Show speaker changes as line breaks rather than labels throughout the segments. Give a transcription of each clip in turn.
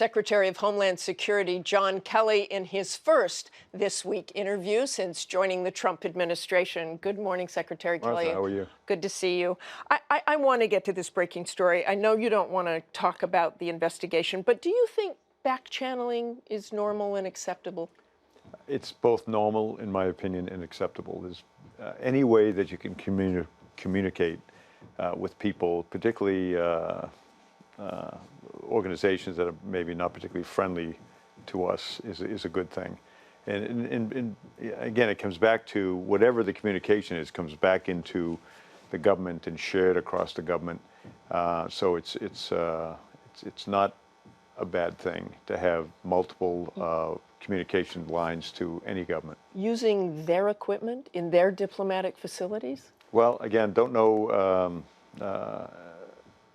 Secretary of Homeland Security John Kelly in his first This Week interview since joining the Trump administration. Good morning, Secretary Kelly.
Martha, how are you?
Good to see you. I want to get to this breaking story. I know you don't want to talk about the investigation, but do you think back-channeling is normal and acceptable?
It's both normal, in my opinion, and acceptable. There's any way that you can communicate with people, particularly organizations that are maybe not particularly friendly to us, is a good thing. And again, it comes back to whatever the communication is, comes back into the government and shared across the government. So it's not a bad thing to have multiple communication lines to any government.
Using their equipment in their diplomatic facilities?
Well, again, don't know.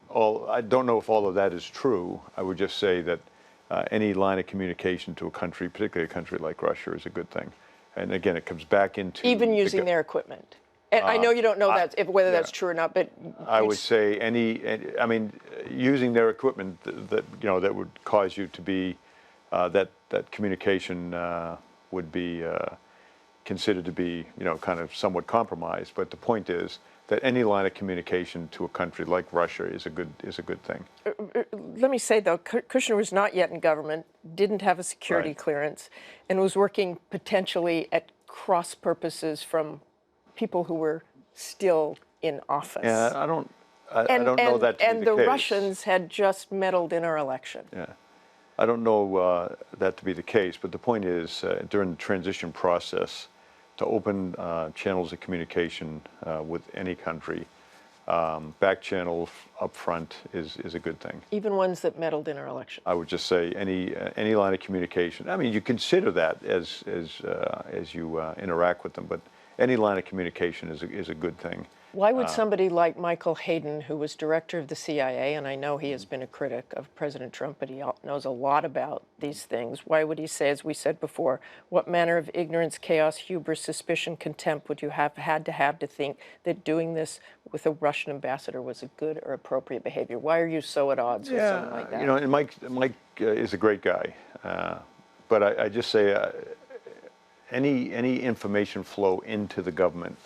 I don't know if all of that is true. I would just say that any line of communication to a country, particularly a country like Russia, is a good thing. And again, it comes back into
even using their equipment. And I know you don't know whether that's true or not, but
I would say I mean, using their equipment that would cause you to be that communication would be considered to be kind of somewhat compromised. But the point is that any line of communication to a country like Russia is a good thing.
Let me say though, Kushner was not yet in government, didn't have a security clearance, and was working potentially at cross purposes from people who were still in office.
Yeah, I don't know that to be the case.
And the Russians had just meddled in our election.
Yeah, I don't know that to be the case. But the point is, during the transition process, to open channels of communication with any country, back channel up front is a good thing.
Even ones that meddled in our election.
I would just say any line of communication. I mean, you consider that as you interact with them, but any line of communication is a good thing.
Why would somebody like Michael Hayden, who was director of the CIA, and I know he has been a critic of President Trump, but he knows a lot about these things, why would he say, as we said before, what manner of ignorance, chaos, hubris, suspicion, contempt would you have had to think that doing this with a Russian ambassador was a good or appropriate behavior? Why are you so at odds with something like that?
And Mike is a great guy, but I just say any information flow into the government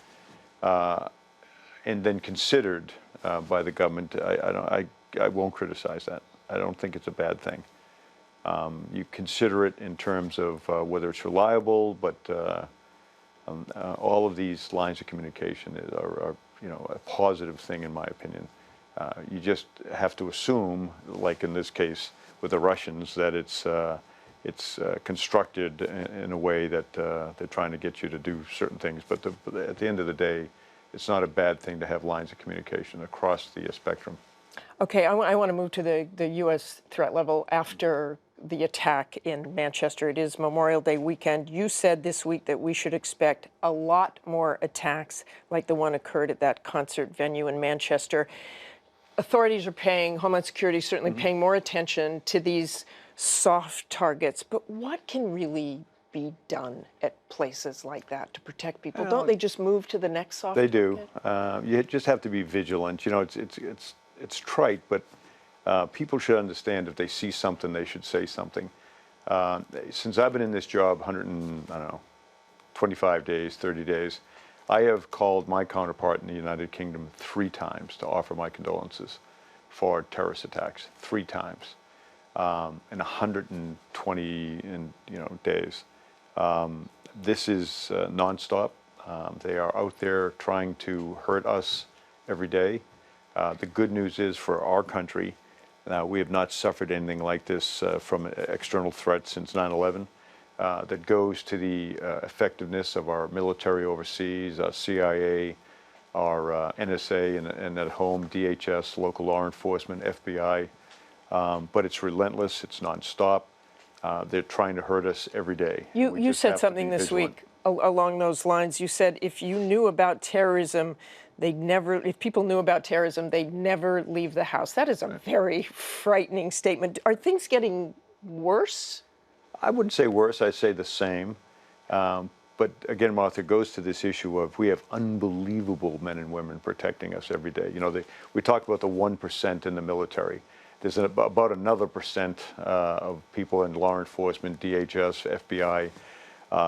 and then considered by the government, I won't criticize that. I don't think it's a bad thing. You consider it in terms of whether it's reliable, but all of these lines of communication are a positive thing in my opinion. You just have to assume, like in this case with the Russians, that it's constructed in a way that they're trying to get you to do certain things. But at the end of the day, it's not a bad thing to have lines of communication across the spectrum.
Okay, I want to move to the U.S. threat level after the attack in Manchester. It is Memorial Day weekend. You said this week that we should expect a lot more attacks like the one occurred at that concert venue in Manchester. Authorities are paying, Homeland Security is certainly paying more attention to these soft targets. But what can really be done at places like that to protect people? Don't they just move to the next soft target?
They do. You just have to be vigilant. It's trite, but people should understand if they see something, they should say something. Since I've been in this job 25 days, 30 days, I have called my counterpart in the United Kingdom 3 times to offer my condolences for terrorist attacks, 3 times in 120 days. This is nonstop. They are out there trying to hurt us every day. The good news is for our country, we have not suffered anything like this from external threats since 9/11. That goes to the effectiveness of our military overseas, our CIA, our NSA, and at home, DHS, local law enforcement, FBI. But it's relentless. It's nonstop. They're trying to hurt us every day.
You said something this week along those lines. You said if you knew about terrorism, if people knew about terrorism, they'd never leave the house. That is a very frightening statement. Are things getting worse?
I wouldn't say worse. I'd say the same. But again, Martha, it goes to this issue of we have unbelievable men and women protecting us every day. We talk about the 1% in the military. There's about another percent of people in law enforcement, DHS, FBI,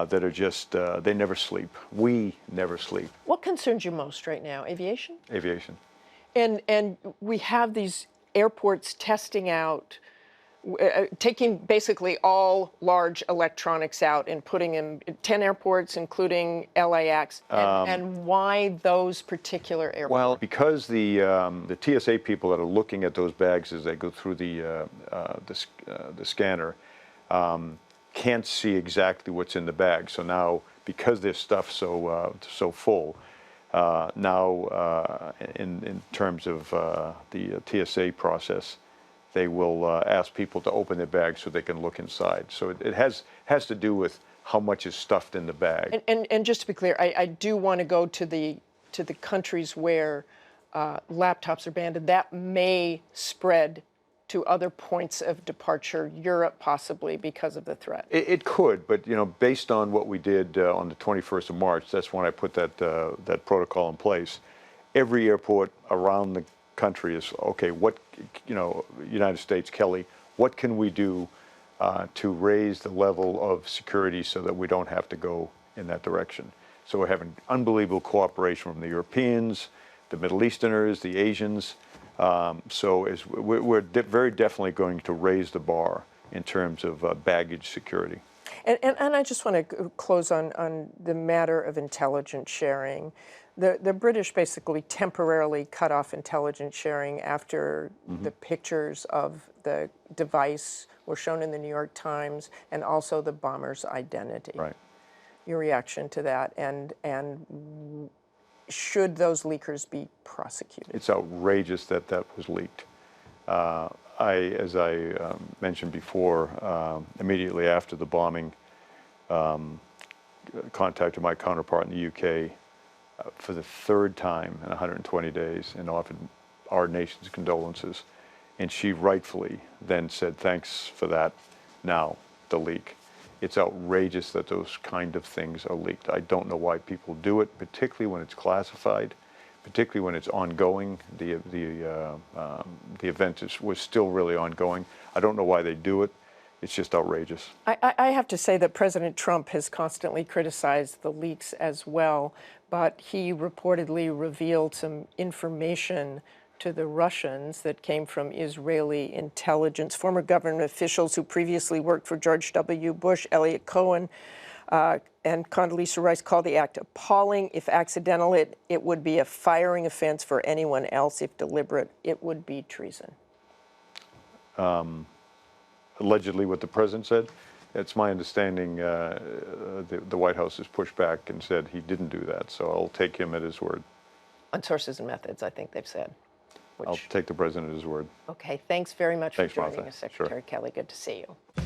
that are just, they never sleep. We never sleep.
What concerns you most right now? Aviation?
Aviation.
And we have these airports testing out, taking basically all large electronics out and putting them in 10 airports, including LAX. And why those particular airports?
Well, because the TSA people that are looking at those bags as they go through the scanner can't see exactly what's in the bag. So now, because their stuff's so full, now in terms of the TSA process, they will ask people to open their bags so they can look inside. So it has to do with how much is stuffed in the bag.
And just to be clear, I do want to go to the countries where laptops are banned, and that may spread to other points of departure, Europe possibly, because of the threat.
It could, but based on what we did on the 21st of March, that's when I put that protocol in place. Every airport around the country is, okay, what, United States, Kelly, what can we do to raise the level of security so that we don't have to go in that direction? So we're having unbelievable cooperation from the Europeans, the Middle Easterners, the Asians. So we're very definitely going to raise the bar in terms of baggage security.
And I just want to close on the matter of intelligence sharing. The British basically temporarily cut off intelligence sharing after the pictures of the device were shown in the New York Times and also the bomber's identity.
Right.
Your reaction to that, and should those leakers be prosecuted?
It's outrageous that was leaked. As I mentioned before, immediately after the bombing, contacted my counterpart in the UK for the third time in 120 days and offered our nation's condolences. And she rightfully then said, thanks for that, now the leak. It's outrageous that those kind of things are leaked. I don't know why people do it, particularly when it's classified, particularly when it's ongoing. The event was still really ongoing. I don't know why they do it. It's just outrageous.
I have to say that President Trump has constantly criticized the leaks as well, but he reportedly revealed some information to the Russians that came from Israeli intelligence. Former government officials who previously worked for George W. Bush, Elliot Cohen, and Condoleezza Rice called the act appalling. If accidental, it would be a firing offense for anyone else. If deliberate, it would be treason.
Allegedly what the president said, it's my understanding the White House has pushed back and said he didn't do that. So I'll take him at his word.
On sources and methods, I think they've said.
I'll take the president at his word.
Okay, thanks very much
Thanks,
for joining
Martha.
us, Secretary
Sure.
Kelly. Good to see you.